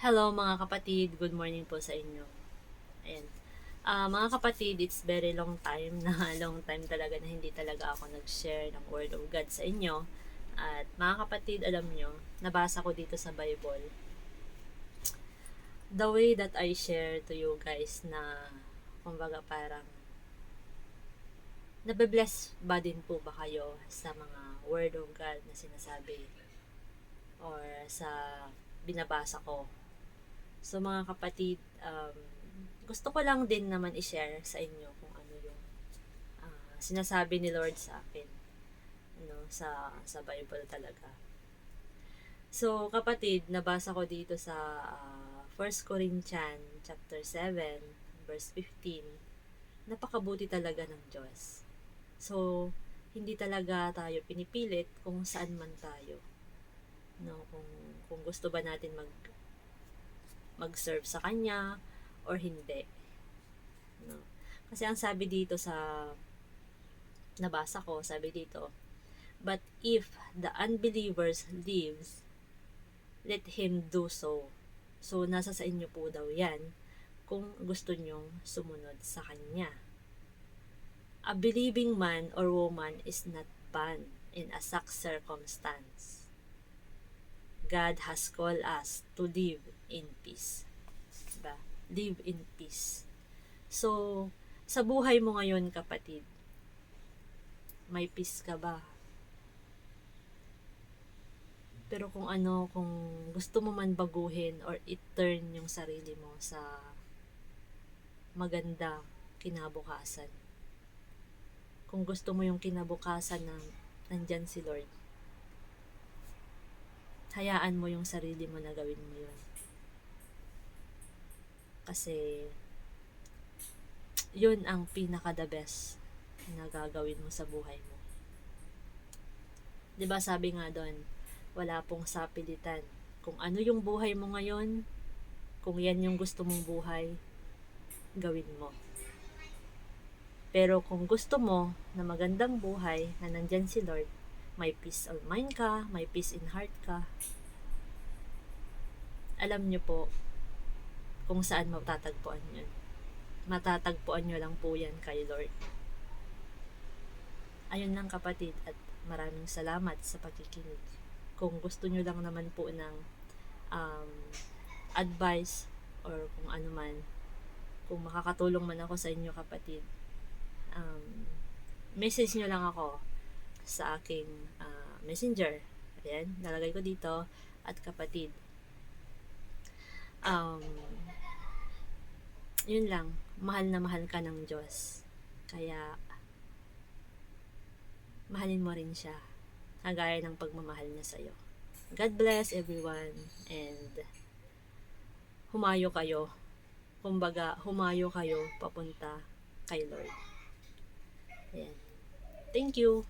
Hello mga kapatid, good morning po sa inyo. Ayan. Mga kapatid, it's very long time na long time talaga na hindi talaga ako nag-share ng Word of God sa inyo. At mga kapatid, alam nyo, nabasa ko dito sa Bible, the way that I share to you guys na kumbaga parang nabe-bless ba din po ba kayo sa mga Word of God na sinasabi or sa binabasa ko. So mga kapatid, gusto ko lang din naman i-share sa inyo kung ano yung sinasabi ni Lord sa akin, sa Bible talaga. So kapatid, nabasa ko dito sa 1 Corinthians chapter 7 verse 15. Napakabuti talaga ng Diyos. So hindi talaga tayo pinipilit kung saan man tayo. No, kung gusto ba natin mag-serve sa kanya or hindi. No. Kasi ang sabi dito sa nabasa ko, sabi dito, but if the unbelievers lives, let him do so. So, nasa sa inyo po daw yan kung gusto nyong sumunod sa kanya. A believing man or woman is not bound in a such circumstance. God has called us to live in peace. Diba? Live in peace. So, sa buhay mo ngayon, kapatid, may peace ka ba? Pero kung gusto mo man baguhin or i-turn yung sarili mo sa maganda kinabukasan. Kung gusto mo yung kinabukasan na nandyan si Lord, hayaan mo yung sarili mo na gawin mo yun. Kasi yun ang pinaka the best na gagawin mo sa buhay mo. 'Di ba sabi nga doon, wala pong sapilitan. Kung ano yung buhay mo ngayon, kung yan yung gusto mong buhay, gawin mo. Pero kung gusto mo na magandang buhay, na nandyan si Lord, may peace of mind ka, may peace in heart ka, alam nyo po kung saan matatagpuan yun. Matatagpuan nyo lang po yan kay Lord. Ayun lang kapatid, at maraming salamat sa pagkikinig. Kung gusto nyo lang naman po ng advice or kung ano man, kung makakatulong man ako sa inyo kapatid, message nyo lang ako sa aking messenger. Ayan, nalagay ko dito, at kapatid. Yun lang, mahal na mahal ka ng Diyos. Kaya, mahalin mo rin siya, kagaya ng pagmamahal niya sa'yo. God bless everyone, and humayo kayo. Kumbaga, humayo kayo papunta kay Lord. Ayan. Thank you.